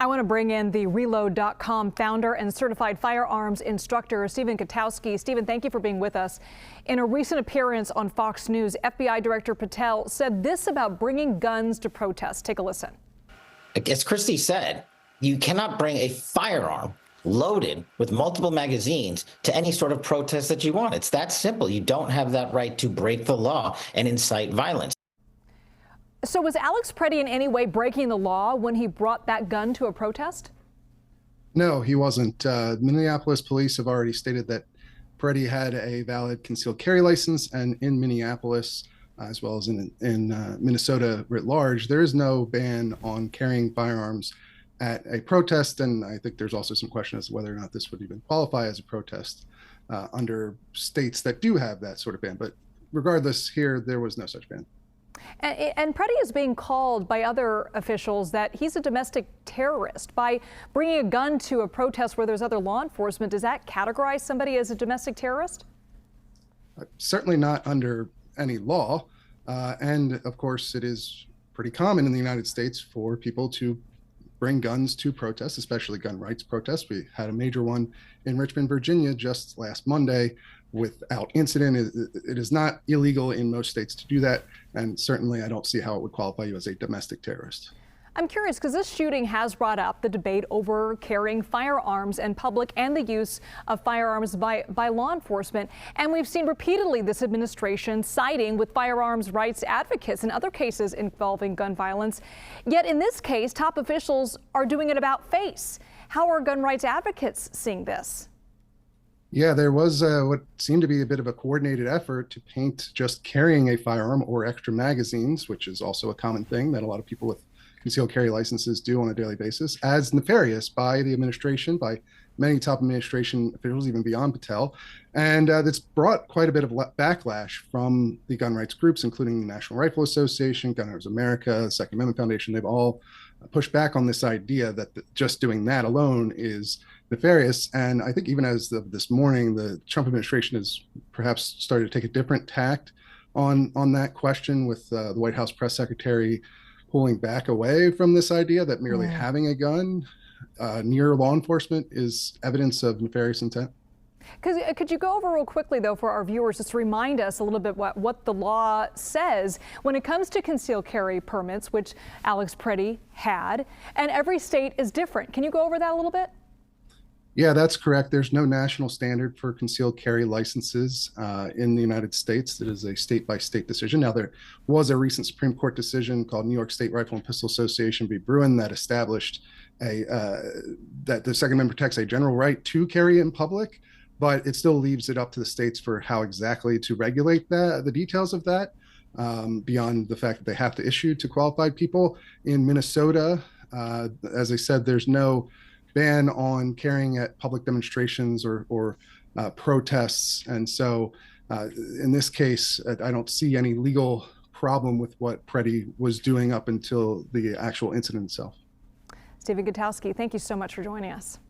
I want to bring in the Reload.com founder and certified firearms instructor, Stephen Gutowski. Stephen, thank you for being with us. In a recent appearance on Fox News, FBI Director Patel said this about bringing guns to protests. Take a listen. As Christie said, you cannot bring a firearm loaded with multiple magazines to any sort of protest that you want. It's that simple. You don't have that right to break the law and incite violence. So was Alex Pretti in any way breaking the law when he brought that gun to a protest? No, he wasn't. Minneapolis police have already stated that Pretti had a valid concealed carry license, and in Minneapolis, as well as in Minnesota writ large, there is no ban on carrying firearms at a protest. And I think there's also some question as to whether or not this would even qualify as a protest under states that do have that sort of ban. But regardless, here, there was no such ban. And Pretti is being called by other officials that he's a domestic terrorist. By bringing a gun to a protest where there's other law enforcement, does that categorize somebody as a domestic terrorist? Certainly not under any law. And of course, it is pretty common in the United States for people to bring guns to protests, especially gun rights protests. We had a major one in Richmond, Virginia just last Monday without incident. It is not illegal in most states to do that. And certainly I don't see how it would qualify you as a domestic terrorist. I'm curious because this shooting has brought up the debate over carrying firearms in public and the use of firearms by law enforcement. And we've seen repeatedly this administration siding with firearms rights advocates in other cases involving gun violence. Yet in this case, top officials are doing it about face. How are gun rights advocates seeing this? Yeah, there was what seemed to be a bit of a coordinated effort to paint just carrying a firearm or extra magazines, which is also a common thing that a lot of people with concealed carry licenses do on a daily basis, as nefarious by the administration, by many top administration officials, even beyond Patel. And that's brought quite a bit of backlash from the gun rights groups, including the National Rifle Association, Gun Owners America, the Second Amendment Foundation. They've all pushed back on this idea that just doing that alone is nefarious. And I think even as of this morning, the Trump administration has perhaps started to take a different tact on that question, with the White House press secretary pulling back away from this idea that merely having a gun near law enforcement is evidence of nefarious intent. Could you go over real quickly, though, for our viewers, just to remind us a little bit what the law says when it comes to concealed carry permits, which Alex Pretti had, and every state is different. Can you go over that a little bit? Yeah, that's correct. There's no national standard for concealed carry licenses in the United States. It is a state-by-state decision. Now, there was a recent Supreme Court decision called New York State Rifle and Pistol Association v. Bruin that established that the Second Amendment protects a general right to carry in public, but it still leaves it up to the states for how exactly to regulate the details of that, beyond the fact that they have to issue to qualified people. In Minnesota, as I said, there's no ban on carrying at public demonstrations or protests. And so in this case, I don't see any legal problem with what Pretti was doing up until the actual incident itself. Stephen Gutowski, thank you so much for joining us.